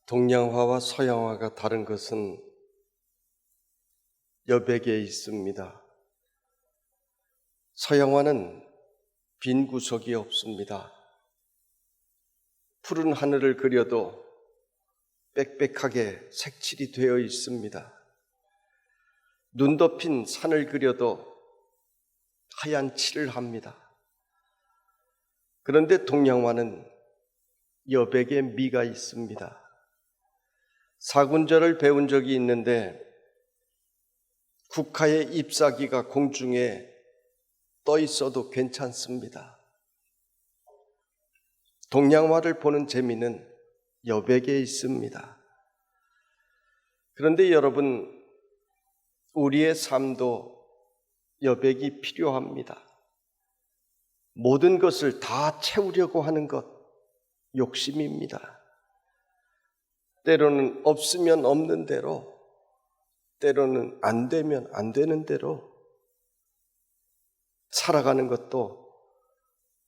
동양화와 서양화가 다른 것은 여백에 있습니다. 서양화는 빈 구석이 없습니다. 푸른 하늘을 그려도 빽빽하게 색칠이 되어 있습니다. 눈 덮인 산을 그려도 하얀 칠을 합니다. 그런데 동양화는 여백의 미가 있습니다. 사군절을 배운 적이 있는데 국화의 잎사귀가 공중에 떠 있어도 괜찮습니다. 동양화를 보는 재미는 여백에 있습니다. 그런데 여러분, 우리의 삶도 여백이 필요합니다. 모든 것을 다 채우려고 하는 것, 욕심입니다. 때로는 없으면 없는 대로, 때로는 안 되면 안 되는 대로 살아가는 것도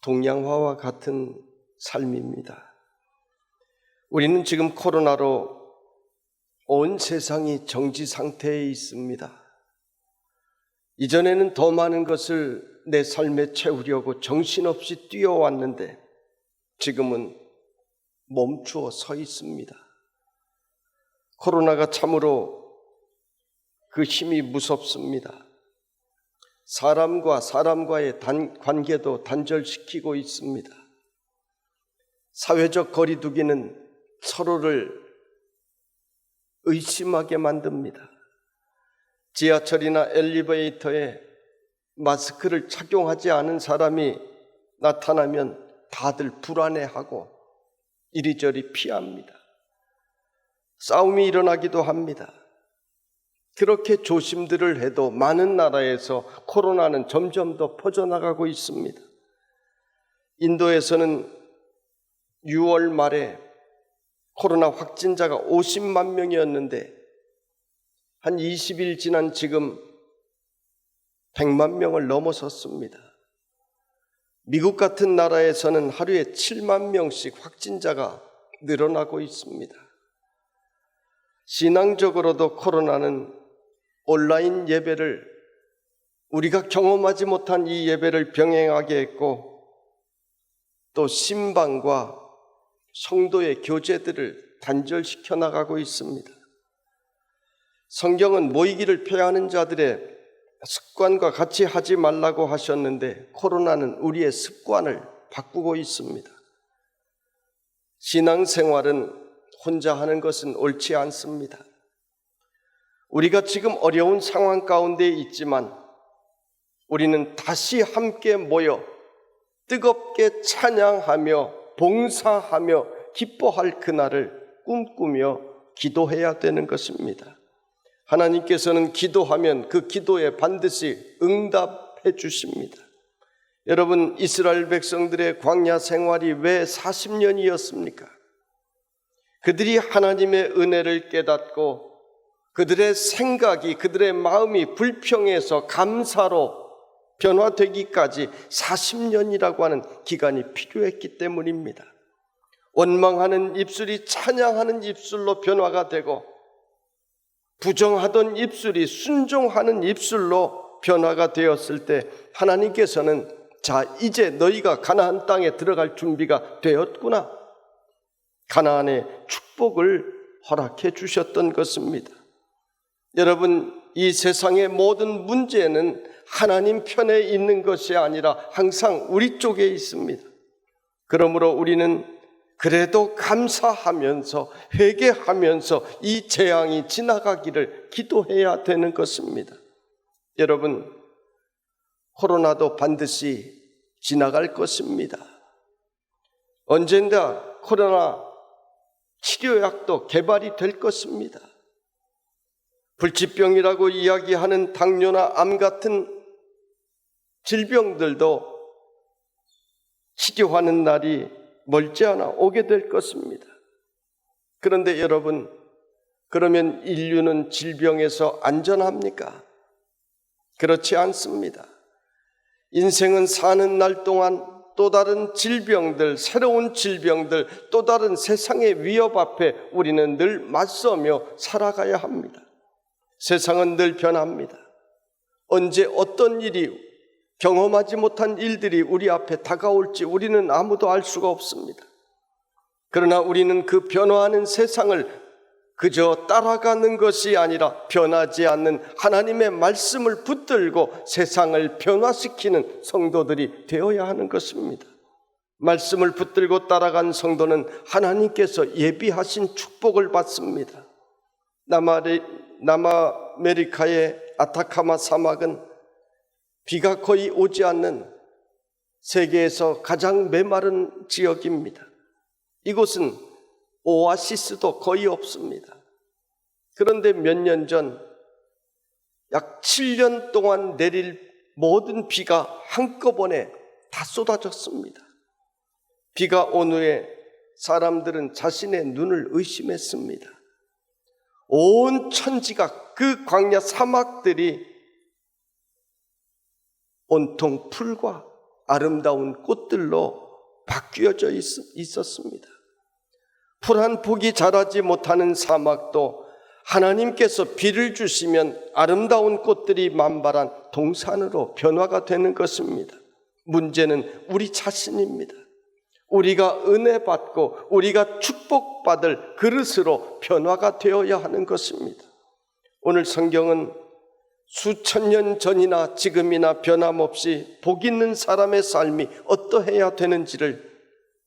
동양화와 같은 삶입니다. 우리는 지금 코로나로 온 세상이 정지 상태에 있습니다. 이전에는 더 많은 것을 내 삶에 채우려고 정신없이 뛰어왔는데 지금은 멈추어 서 있습니다. 코로나가 참으로 그 힘이 무섭습니다. 사람과 사람과의 관계도 단절시키고 있습니다. 사회적 거리두기는 서로를 의심하게 만듭니다. 지하철이나 엘리베이터에 마스크를 착용하지 않은 사람이 나타나면 다들 불안해하고 이리저리 피합니다. 싸움이 일어나기도 합니다. 그렇게 조심들을 해도 많은 나라에서 코로나는 점점 더 퍼져나가고 있습니다. 인도에서는 6월 말에 코로나 확진자가 50만 명이었는데 한 20일 지난 지금 100만 명을 넘어섰습니다. 미국 같은 나라에서는 하루에 7만 명씩 확진자가 늘어나고 있습니다. 신앙적으로도 코로나는 온라인 예배를, 우리가 경험하지 못한 이 예배를 병행하게 했고, 또 신방과 성도의 교제들을 단절시켜 나가고 있습니다. 성경은 모이기를 폐하는 자들의 습관과 같이 하지 말라고 하셨는데 코로나는 우리의 습관을 바꾸고 있습니다. 신앙생활은 혼자 하는 것은 옳지 않습니다. 우리가 지금 어려운 상황 가운데 있지만 우리는 다시 함께 모여 뜨겁게 찬양하며 봉사하며 기뻐할 그날을 꿈꾸며 기도해야 되는 것입니다. 하나님께서는 기도하면 그 기도에 반드시 응답해 주십니다. 여러분, 이스라엘 백성들의 광야 생활이 왜 40년이었습니까? 그들이 하나님의 은혜를 깨닫고 그들의 생각이, 그들의 마음이 불평해서 감사로 변화되기까지 40년이라고 하는 기간이 필요했기 때문입니다. 원망하는 입술이 찬양하는 입술로 변화가 되고 부정하던 입술이 순종하는 입술로 변화가 되었을 때 하나님께서는 자, 이제 너희가 가나안 땅에 들어갈 준비가 되었구나, 가나안의 축복을 허락해 주셨던 것입니다. 여러분, 이 세상의 모든 문제는 하나님 편에 있는 것이 아니라 항상 우리 쪽에 있습니다. 그러므로 우리는 그래도 감사하면서 회개하면서 이 재앙이 지나가기를 기도해야 되는 것입니다. 여러분, 코로나도 반드시 지나갈 것입니다. 언젠가 코로나 치료약도 개발이 될 것입니다. 불치병이라고 이야기하는 당뇨나 암 같은 질병들도 치료하는 날이 멀지 않아 오게 될 것입니다. 그런데 여러분, 그러면 인류는 질병에서 안전합니까? 그렇지 않습니다. 인생은 사는 날 동안 또 다른 질병들, 새로운 질병들, 또 다른 세상의 위협 앞에 우리는 늘 맞서며 살아가야 합니다. 세상은 늘 변합니다. 언제 어떤 일이, 경험하지 못한 일들이 우리 앞에 다가올지 우리는 아무도 알 수가 없습니다. 그러나 우리는 그 변화하는 세상을 그저 따라가는 것이 아니라 변하지 않는 하나님의 말씀을 붙들고 세상을 변화시키는 성도들이 되어야 하는 것입니다. 말씀을 붙들고 따라간 성도는 하나님께서 예비하신 축복을 받습니다. 남아메리카의 아타카마 사막은 비가 거의 오지 않는 세계에서 가장 메마른 지역입니다. 이곳은 오아시스도 거의 없습니다. 그런데 몇 년 전 약 7년 동안 내릴 모든 비가 한꺼번에 다 쏟아졌습니다. 비가 온 후에 사람들은 자신의 눈을 의심했습니다. 온 천지가, 그 광야 사막들이 온통 풀과 아름다운 꽃들로 바뀌어져 있었습니다. 풀 한 폭이 자라지 못하는 사막도 하나님께서 비를 주시면 아름다운 꽃들이 만발한 동산으로 변화가 되는 것입니다. 문제는 우리 자신입니다. 우리가 은혜 받고 우리가 축복받을 그릇으로 변화가 되어야 하는 것입니다. 오늘 성경은 수천 년 전이나 지금이나 변함없이 복 있는 사람의 삶이 어떠해야 되는지를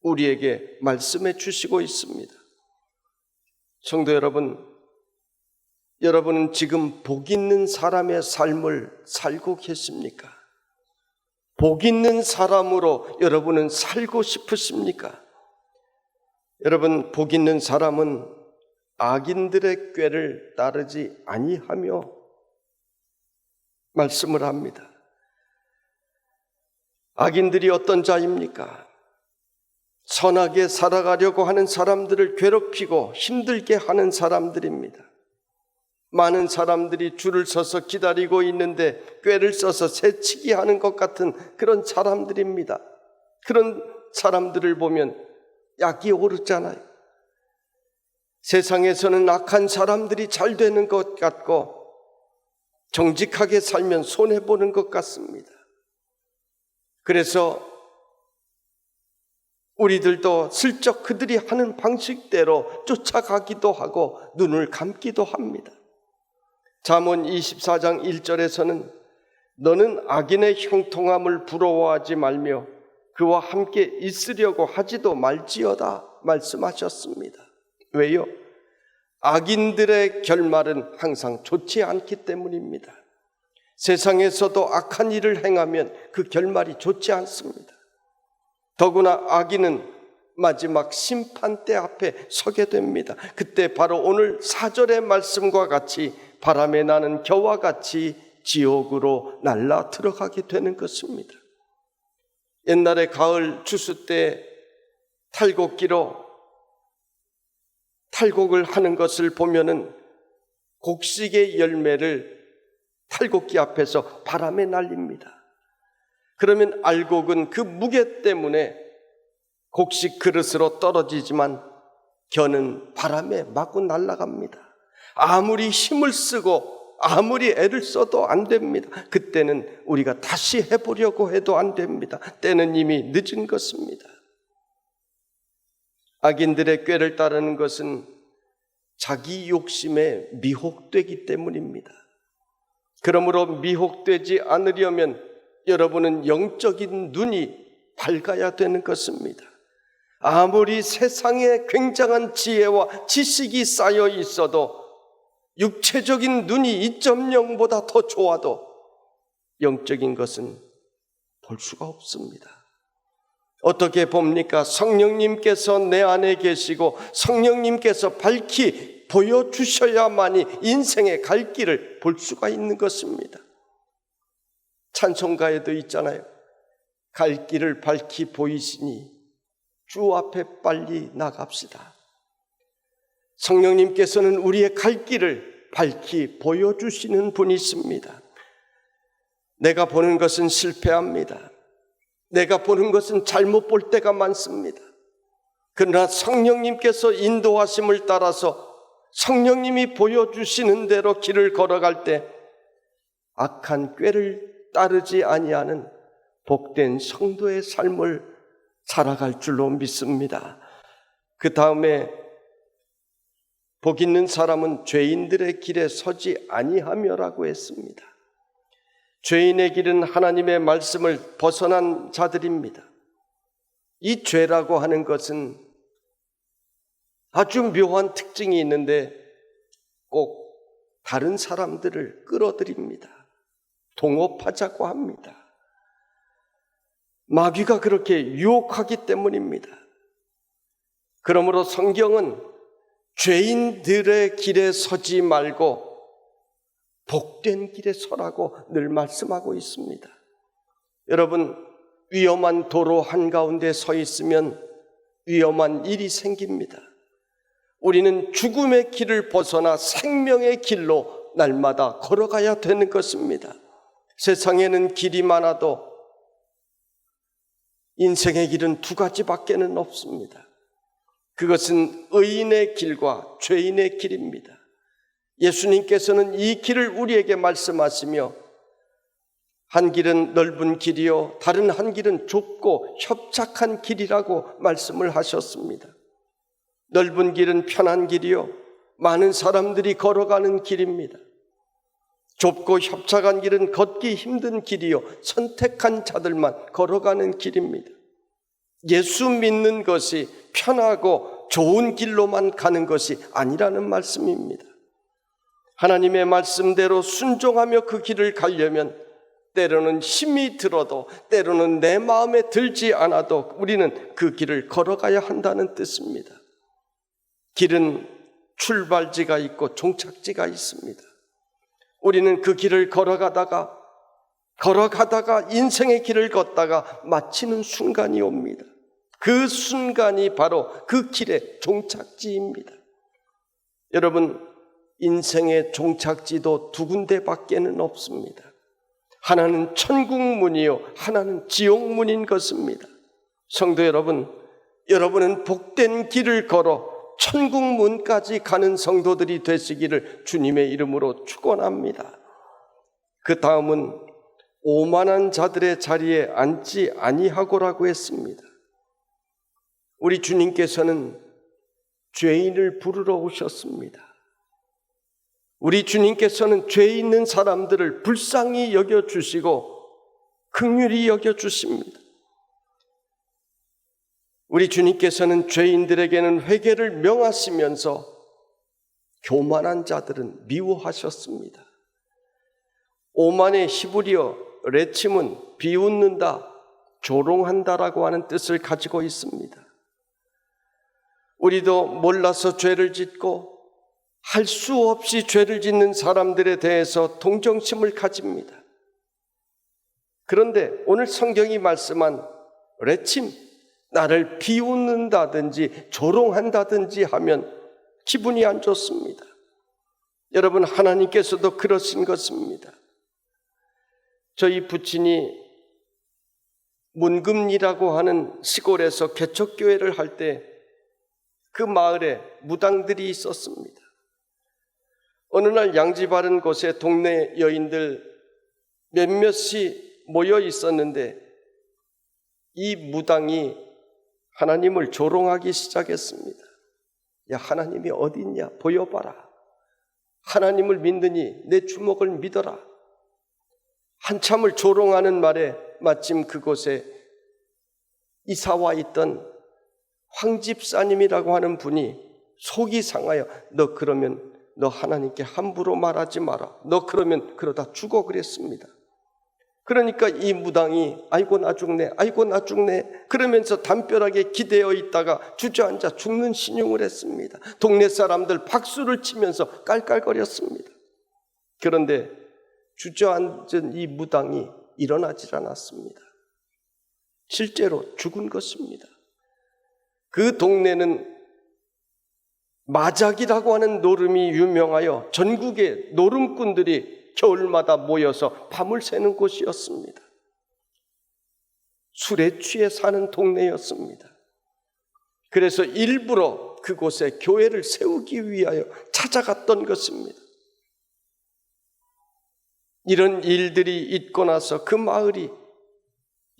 우리에게 말씀해 주시고 있습니다. 성도 여러분, 여러분은 지금 복 있는 사람의 삶을 살고 계십니까? 복 있는 사람으로 여러분은 살고 싶으십니까? 여러분, 복 있는 사람은 악인들의 꾀를 따르지 아니하며 말씀을 합니다. 악인들이 어떤 자입니까? 선하게 살아가려고 하는 사람들을 괴롭히고 힘들게 하는 사람들입니다. 많은 사람들이 줄을 서서 기다리고 있는데 꾀를 써서 새치기 하는 것 같은 그런 사람들입니다. 그런 사람들을 보면 약이 오르잖아요. 세상에서는 악한 사람들이 잘 되는 것 같고 정직하게 살면 손해보는 것 같습니다. 그래서 우리들도 슬쩍 그들이 하는 방식대로 쫓아가기도 하고 눈을 감기도 합니다. 잠언 24장 1절에서는 너는 악인의 형통함을 부러워하지 말며 그와 함께 있으려고 하지도 말지어다 말씀하셨습니다. 왜요? 악인들의 결말은 항상 좋지 않기 때문입니다. 세상에서도 악한 일을 행하면 그 결말이 좋지 않습니다. 더구나 악인은 마지막 심판대 앞에 서게 됩니다. 그때 바로 오늘 4절의 말씀과 같이 바람에 나는 겨와 같이 지옥으로 날라 들어가게 되는 것입니다. 옛날에 가을 추수 때 탈곡기로 탈곡을 하는 것을 보면은 곡식의 열매를 탈곡기 앞에서 바람에 날립니다. 그러면 알곡은 그 무게 때문에 곡식 그릇으로 떨어지지만 겨는 바람에 마구 날아갑니다. 아무리 힘을 쓰고 아무리 애를 써도 안 됩니다. 그때는 우리가 다시 해보려고 해도 안 됩니다. 때는 이미 늦은 것입니다. 악인들의 꾀를 따르는 것은 자기 욕심에 미혹되기 때문입니다. 그러므로 미혹되지 않으려면 여러분은 영적인 눈이 밝아야 되는 것입니다. 아무리 세상에 굉장한 지혜와 지식이 쌓여 있어도 육체적인 눈이 2.0보다 더 좋아도 영적인 것은 볼 수가 없습니다. 어떻게 봅니까? 성령님께서 내 안에 계시고 성령님께서 밝히 보여주셔야만이 인생의 갈 길을 볼 수가 있는 것입니다. 찬송가에도 있잖아요. 갈 길을 밝히 보이시니 주 앞에 빨리 나갑시다. 성령님께서는 우리의 갈 길을 밝히 보여주시는 분이십니다. 내가 보는 것은 실패합니다. 내가 보는 것은 잘못 볼 때가 많습니다. 그러나 성령님께서 인도하심을 따라서 성령님이 보여주시는 대로 길을 걸어갈 때 악한 꾀를 따르지 아니하는 복된 성도의 삶을 살아갈 줄로 믿습니다. 그 다음에 복 있는 사람은 죄인들의 길에 서지 아니하며라고 했습니다. 죄인의 길은 하나님의 말씀을 벗어난 자들입니다. 이 죄라고 하는 것은 아주 묘한 특징이 있는데 꼭 다른 사람들을 끌어들입니다. 동업하자고 합니다. 마귀가 그렇게 유혹하기 때문입니다. 그러므로 성경은 죄인들의 길에 서지 말고 복된 길에 서라고 늘 말씀하고 있습니다. 여러분, 위험한 도로 한가운데 서 있으면 위험한 일이 생깁니다. 우리는 죽음의 길을 벗어나 생명의 길로 날마다 걸어가야 되는 것입니다. 세상에는 길이 많아도 인생의 길은 두 가지밖에는 없습니다. 그것은 의인의 길과 죄인의 길입니다. 예수님께서는 이 길을 우리에게 말씀하시며 한 길은 넓은 길이요 다른 한 길은 좁고 협착한 길이라고 말씀을 하셨습니다. 넓은 길은 편한 길이요 많은 사람들이 걸어가는 길입니다. 좁고 협착한 길은 걷기 힘든 길이요 선택한 자들만 걸어가는 길입니다. 예수 믿는 것이 편하고 좋은 길로만 가는 것이 아니라는 말씀입니다. 하나님의 말씀대로 순종하며 그 길을 가려면 때로는 힘이 들어도 때로는 내 마음에 들지 않아도 우리는 그 길을 걸어가야 한다는 뜻입니다. 길은 출발지가 있고 종착지가 있습니다. 우리는 그 길을 걸어가다가 인생의 길을 걷다가 마치는 순간이 옵니다. 그 순간이 바로 그 길의 종착지입니다. 여러분, 인생의 종착지도 두 군데밖에는 없습니다. 하나는 천국문이요 하나는 지옥문인 것입니다. 성도 여러분, 여러분은 복된 길을 걸어 천국문까지 가는 성도들이 되시기를 주님의 이름으로 축원합니다. 그 다음은 오만한 자들의 자리에 앉지 아니하고라고 했습니다. 우리 주님께서는 죄인을 부르러 오셨습니다. 우리 주님께서는 죄 있는 사람들을 불쌍히 여겨주시고 긍휼히 여겨주십니다. 우리 주님께서는 죄인들에게는 회개를 명하시면서 교만한 자들은 미워하셨습니다. 오만의 히브리어 레침은 비웃는다, 조롱한다라고 하는 뜻을 가지고 있습니다. 우리도 몰라서 죄를 짓고 할 수 없이 죄를 짓는 사람들에 대해서 동정심을 가집니다. 그런데 오늘 성경이 말씀한 레침, 나를 비웃는다든지 조롱한다든지 하면 기분이 안 좋습니다. 여러분, 하나님께서도 그러신 것입니다. 저희 부친이 문금리라고 하는 시골에서 개척교회를 할 때 그 마을에 무당들이 있었습니다. 어느 날 양지 바른 곳에 동네 여인들 몇몇이 모여 있었는데 이 무당이 하나님을 조롱하기 시작했습니다. 야, 하나님이 어디 있냐? 보여봐라. 하나님을 믿느니 내 주먹을 믿어라. 한참을 조롱하는 말에 마침 그곳에 이사와 있던 황 집사님이라고 하는 분이 속이 상하여 너 하나님께 함부로 말하지 마라. 너 그러면 그러다 죽어 그랬습니다. 그러니까 이 무당이 아이고 나 죽네 그러면서 담벼락에 기대어 있다가 주저앉아 죽는 신용을 했습니다. 동네 사람들 박수를 치면서 깔깔거렸습니다. 그런데 주저앉은 이 무당이 일어나질 않았습니다. 실제로 죽은 것입니다. 그 동네는 마작이라고 하는 노름이 유명하여 전국의 노름꾼들이 겨울마다 모여서 밤을 새는 곳이었습니다. 술에 취해 사는 동네였습니다. 그래서 일부러 그곳에 교회를 세우기 위하여 찾아갔던 것입니다. 이런 일들이 있고 나서 그 마을이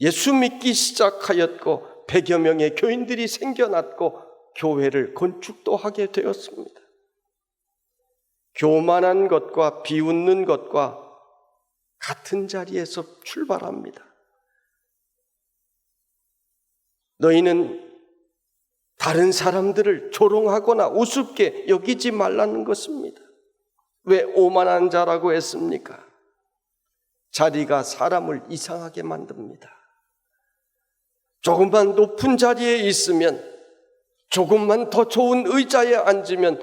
예수 믿기 시작하였고 100여 명의 교인들이 생겨났고 교회를 건축도 하게 되었습니다. 교만한 것과 비웃는 것과 같은 자리에서 출발합니다. 너희는 다른 사람들을 조롱하거나 우습게 여기지 말라는 것입니다. 왜 오만한 자라고 했습니까? 자리가 사람을 이상하게 만듭니다. 조금만 높은 자리에 있으면, 조금만 더 좋은 의자에 앉으면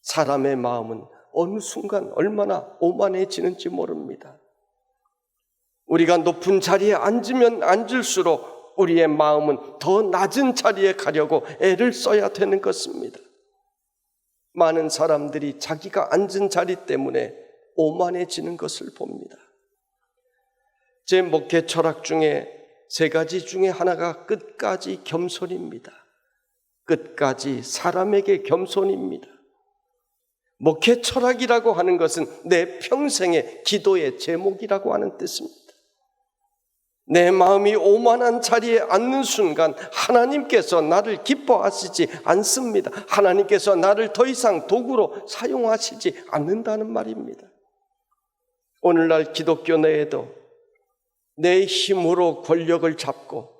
사람의 마음은 어느 순간 얼마나 오만해지는지 모릅니다. 우리가 높은 자리에 앉으면 앉을수록 우리의 마음은 더 낮은 자리에 가려고 애를 써야 되는 것입니다. 많은 사람들이 자기가 앉은 자리 때문에 오만해지는 것을 봅니다. 제 목회 철학 중에 3가지 중에 하나가 끝까지 겸손입니다. 끝까지 사람에게 겸손입니다. 목회 철학이라고 하는 것은 내 평생의 기도의 제목이라고 하는 뜻입니다. 내 마음이 오만한 자리에 앉는 순간 하나님께서 나를 기뻐하시지 않습니다. 하나님께서 나를 더 이상 도구로 사용하시지 않는다는 말입니다. 오늘날 기독교 내에도 내 힘으로 권력을 잡고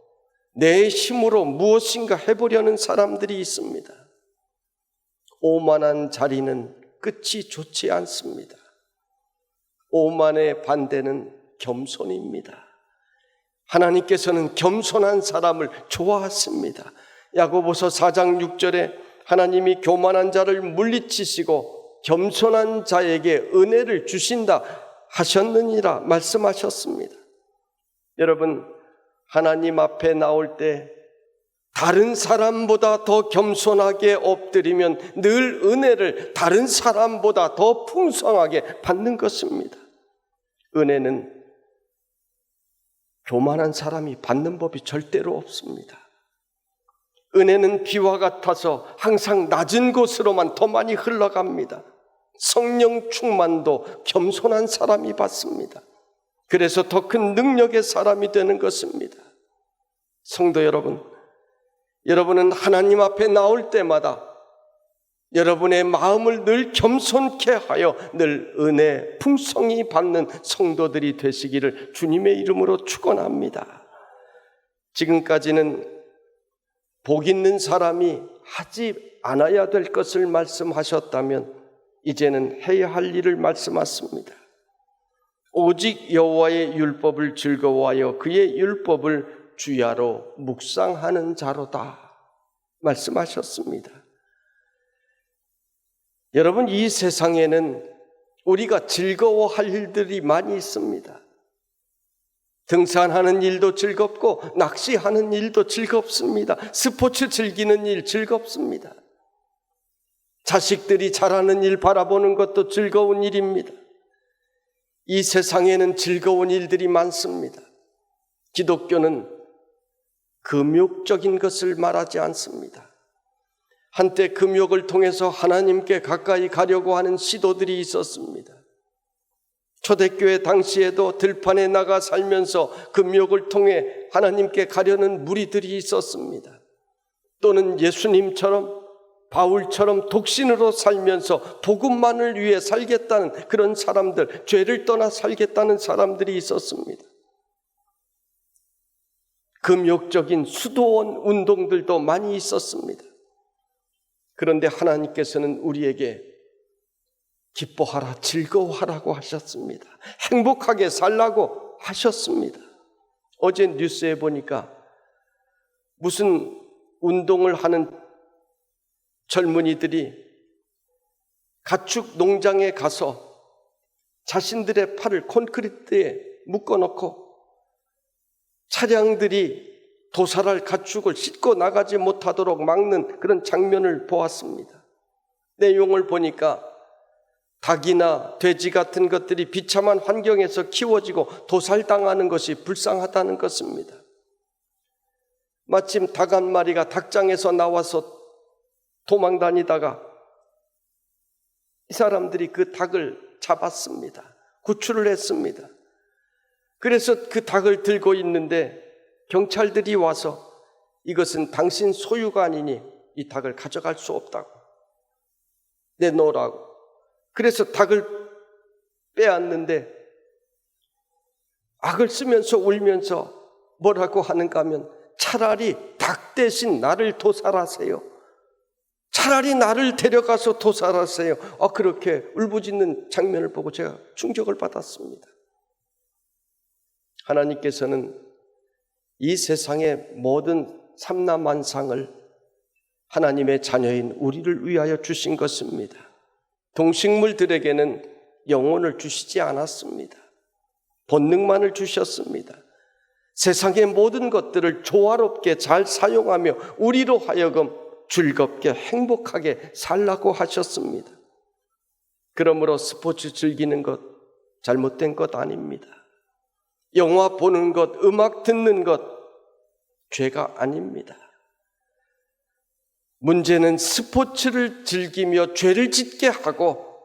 내 힘으로 무엇인가 해보려는 사람들이 있습니다. 오만한 자리는 끝이 좋지 않습니다. 오만의 반대는 겸손입니다. 하나님께서는 겸손한 사람을 좋아하십니다. 야고보서 4장 6절에 하나님이 교만한 자를 물리치시고 겸손한 자에게 은혜를 주신다 하셨느니라 말씀하셨습니다. 여러분, 하나님 앞에 나올 때 다른 사람보다 더 겸손하게 엎드리면 늘 은혜를 다른 사람보다 더 풍성하게 받는 것입니다. 은혜는 교만한 사람이 받는 법이 절대로 없습니다. 은혜는 비와 같아서 항상 낮은 곳으로만 더 많이 흘러갑니다. 성령 충만도 겸손한 사람이 받습니다. 그래서 더 큰 능력의 사람이 되는 것입니다. 성도 여러분, 여러분은 하나님 앞에 나올 때마다 여러분의 마음을 늘 겸손케 하여 늘 은혜 풍성히 받는 성도들이 되시기를 주님의 이름으로 축원합니다. 지금까지는 복 있는 사람이 하지 않아야 될 것을 말씀하셨다면 이제는 해야 할 일을 말씀하십니다. 오직 여호와의 율법을 즐거워하여 그의 율법을 주야로 묵상하는 자로다 말씀하셨습니다. 여러분, 이 세상에는 우리가 즐거워할 일들이 많이 있습니다. 등산하는 일도 즐겁고 낚시하는 일도 즐겁습니다. 스포츠 즐기는 일 즐겁습니다. 자식들이 잘하는 일 바라보는 것도 즐거운 일입니다. 이 세상에는 즐거운 일들이 많습니다. 기독교는 금욕적인 것을 말하지 않습니다. 한때 금욕을 통해서 하나님께 가까이 가려고 하는 시도들이 있었습니다. 초대교회 당시에도 들판에 나가 살면서 금욕을 통해 하나님께 가려는 무리들이 있었습니다. 또는 예수님처럼 바울처럼 독신으로 살면서 복음만을 위해 살겠다는 그런 사람들, 죄를 떠나 살겠다는 사람들이 있었습니다. 금욕적인 수도원 운동들도 많이 있었습니다. 그런데 하나님께서는 우리에게 기뻐하라, 즐거워하라고 하셨습니다. 행복하게 살라고 하셨습니다. 어제 뉴스에 보니까 무슨 운동을 하는 젊은이들이 가축 농장에 가서 자신들의 팔을 콘크리트에 묶어놓고 차량들이 도살할 가축을 싣고 나가지 못하도록 막는 그런 장면을 보았습니다. 내용을 보니까 닭이나 돼지 같은 것들이 비참한 환경에서 키워지고 도살당하는 것이 불쌍하다는 것입니다. 마침 닭 한 마리가 닭장에서 나와서 도망다니다가 이 사람들이 그 닭을 잡았습니다. 구출을 했습니다. 그래서 그 닭을 들고 있는데 경찰들이 와서 이것은 당신 소유가 아니니 이 닭을 가져갈 수 없다고, 내놓으라고. 그래서 닭을 빼앗는데 악을 쓰면서 울면서 뭐라고 하는가 하면, 차라리 닭 대신 나를 도살하세요. 차라리 나를 데려가서 도살하세요. 그렇게 울부짖는 장면을 보고 제가 충격을 받았습니다. 하나님께서는 이 세상의 모든 삼라만상을 하나님의 자녀인 우리를 위하여 주신 것입니다. 동식물들에게는 영혼을 주시지 않았습니다. 본능만을 주셨습니다. 세상의 모든 것들을 조화롭게 잘 사용하며 우리로 하여금 즐겁게 행복하게 살라고 하셨습니다. 그러므로 스포츠 즐기는 것 잘못된 것 아닙니다. 영화 보는 것, 음악 듣는 것 죄가 아닙니다. 문제는 스포츠를 즐기며 죄를 짓게 하고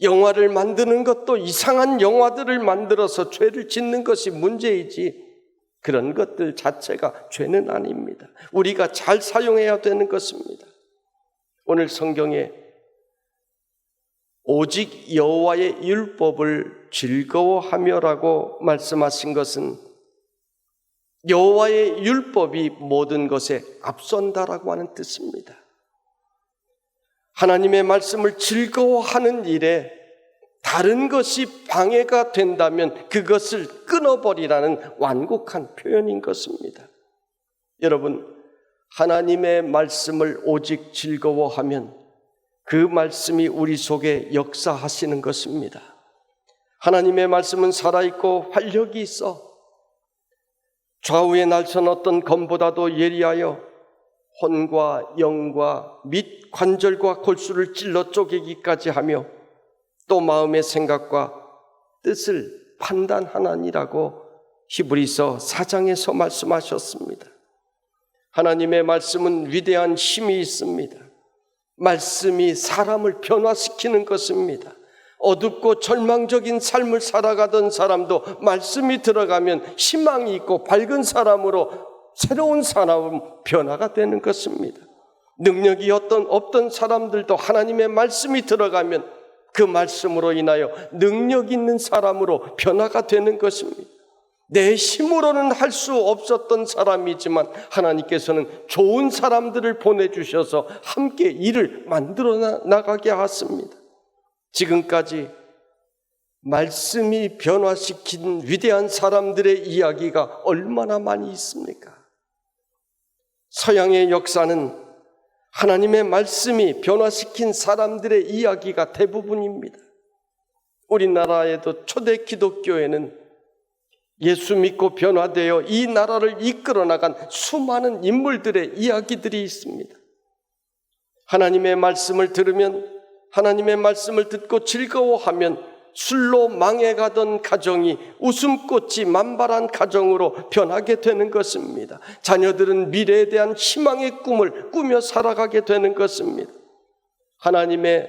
영화를 만드는 것도 이상한 영화들을 만들어서 죄를 짓는 것이 문제이지, 그런 것들 자체가 죄는 아닙니다. 우리가 잘 사용해야 되는 것입니다. 오늘 성경에 오직 여호와의 율법을 즐거워하며라고 말씀하신 것은 여호와의 율법이 모든 것에 앞선다라고 하는 뜻입니다. 하나님의 말씀을 즐거워하는 일에 다른 것이 방해가 된다면 그것을 끊어버리라는 완곡한 표현인 것입니다. 여러분, 하나님의 말씀을 오직 즐거워하면 그 말씀이 우리 속에 역사하시는 것입니다. 하나님의 말씀은 살아있고 활력이 있어 좌우에 날선 어떤 검보다도 예리하여 혼과 영과 및 관절과 골수를 찔러 쪼개기까지 하며 또 마음의 생각과 뜻을 판단하나니라고 히브리서 4장에서 말씀하셨습니다. 하나님의 말씀은 위대한 힘이 있습니다. 말씀이 사람을 변화시키는 것입니다. 어둡고 절망적인 삶을 살아가던 사람도 말씀이 들어가면 희망이 있고 밝은 사람으로 새로운 사람 변화가 되는 것입니다. 능력이 없던 사람들도 하나님의 말씀이 들어가면 그 말씀으로 인하여 능력 있는 사람으로 변화가 되는 것입니다. 내 힘으로는 할 수 없었던 사람이지만 하나님께서는 좋은 사람들을 보내주셔서 함께 일을 만들어 나가게 하십니다. 지금까지 말씀이 변화시킨 위대한 사람들의 이야기가 얼마나 많이 있습니까? 서양의 역사는 하나님의 말씀이 변화시킨 사람들의 이야기가 대부분입니다. 우리나라에도 초대 기독교에는 예수 믿고 변화되어 이 나라를 이끌어 나간 수많은 인물들의 이야기들이 있습니다. 하나님의 말씀을 들으면, 하나님의 말씀을 듣고 즐거워하면 술로 망해가던 가정이 웃음꽃이 만발한 가정으로 변하게 되는 것입니다. 자녀들은 미래에 대한 희망의 꿈을 꾸며 살아가게 되는 것입니다. 하나님의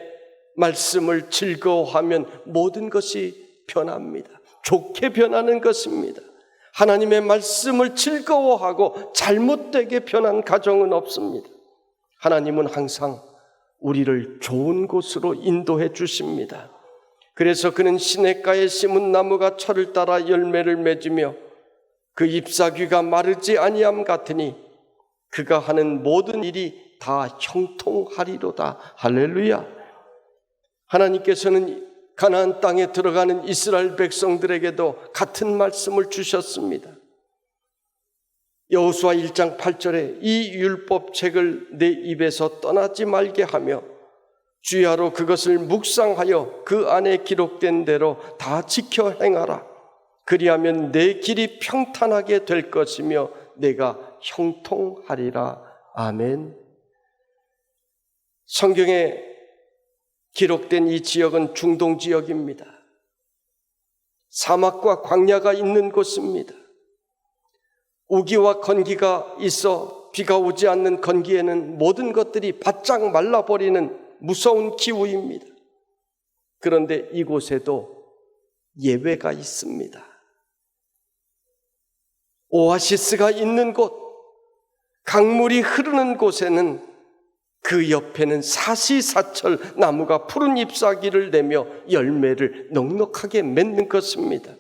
말씀을 즐거워하면 모든 것이 변합니다. 좋게 변하는 것입니다. 하나님의 말씀을 즐거워하고 잘못되게 변한 가정은 없습니다. 하나님은 항상 우리를 좋은 곳으로 인도해 주십니다. 그래서 그는 시냇가에 심은 나무가 철을 따라 열매를 맺으며 그 잎사귀가 마르지 아니함 같으니 그가 하는 모든 일이 다 형통하리로다. 할렐루야. 하나님께서는 가나안 땅에 들어가는 이스라엘 백성들에게도 같은 말씀을 주셨습니다. 여호수아 1장 8절에 이 율법책을 내 입에서 떠나지 말게 하며 주야로 그것을 묵상하여 그 안에 기록된 대로 다 지켜 행하라. 그리하면 내 길이 평탄하게 될 것이며 내가 형통하리라. 아멘. 성경에 기록된 이 지역은 중동 지역입니다. 사막과 광야가 있는 곳입니다. 우기와 건기가 있어 비가 오지 않는 건기에는 모든 것들이 바짝 말라버리는 무서운 기후입니다. 그런데 이곳에도 예외가 있습니다. 오아시스가 있는 곳, 강물이 흐르는 곳에는 그 옆에는 사시사철 나무가 푸른 잎사귀를 내며 열매를 넉넉하게 맺는 것입니다.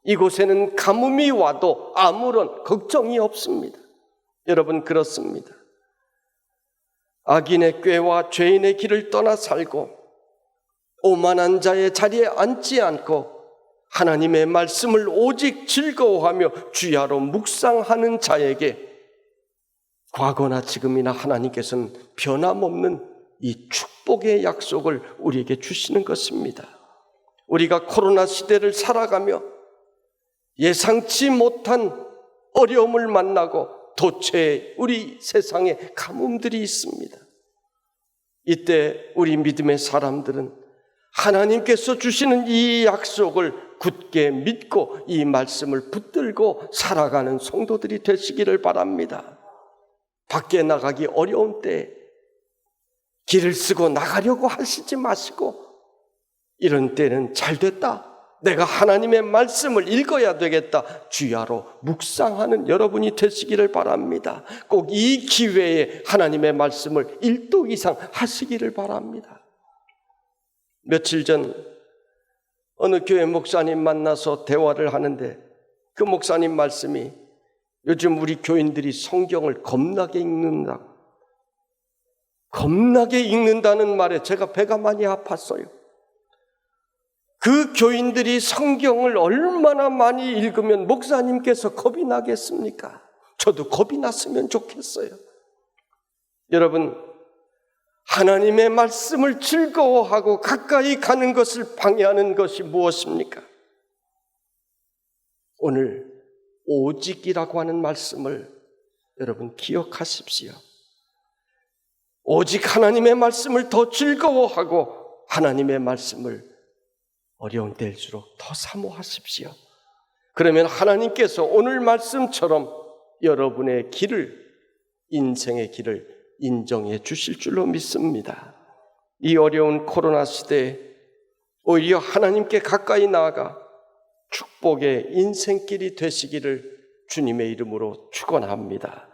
이곳에는 가뭄이 와도 아무런 걱정이 없습니다. 여러분, 그렇습니다. 악인의 꾀와 죄인의 길을 떠나 살고 오만한 자의 자리에 앉지 않고 하나님의 말씀을 오직 즐거워하며 주야로 묵상하는 자에게 과거나 지금이나 하나님께서는 변함없는 이 축복의 약속을 우리에게 주시는 것입니다. 우리가 코로나 시대를 살아가며 예상치 못한 어려움을 만나고 도처에 우리 세상에 가뭄들이 있습니다. 이때 우리 믿음의 사람들은 하나님께서 주시는 이 약속을 굳게 믿고 이 말씀을 붙들고 살아가는 성도들이 되시기를 바랍니다. 밖에 나가기 어려운 때에 길을 쓰고 나가려고 하시지 마시고, 이런 때는 잘됐다, 내가 하나님의 말씀을 읽어야 되겠다, 주야로 묵상하는 여러분이 되시기를 바랍니다. 꼭 이 기회에 하나님의 말씀을 1도 이상 하시기를 바랍니다. 며칠 전 어느 교회 목사님 만나서 대화를 하는데 그 목사님 말씀이 요즘 우리 교인들이 성경을 겁나게 읽는다는 말에 제가 배가 많이 아팠어요. 그 교인들이 성경을 얼마나 많이 읽으면 목사님께서 겁이 나겠습니까? 저도 겁이 났으면 좋겠어요. 여러분, 하나님의 말씀을 즐거워하고 가까이 가는 것을 방해하는 것이 무엇입니까? 오늘 오직이라고 하는 말씀을 여러분 기억하십시오. 오직 하나님의 말씀을 더 즐거워하고 하나님의 말씀을 어려운 때일수록 더 사모하십시오. 그러면 하나님께서 오늘 말씀처럼 여러분의 길을, 인생의 길을 인정해 주실 줄로 믿습니다. 이 어려운 코로나 시대에 오히려 하나님께 가까이 나아가 축복의 인생길이 되시기를 주님의 이름으로 축원합니다.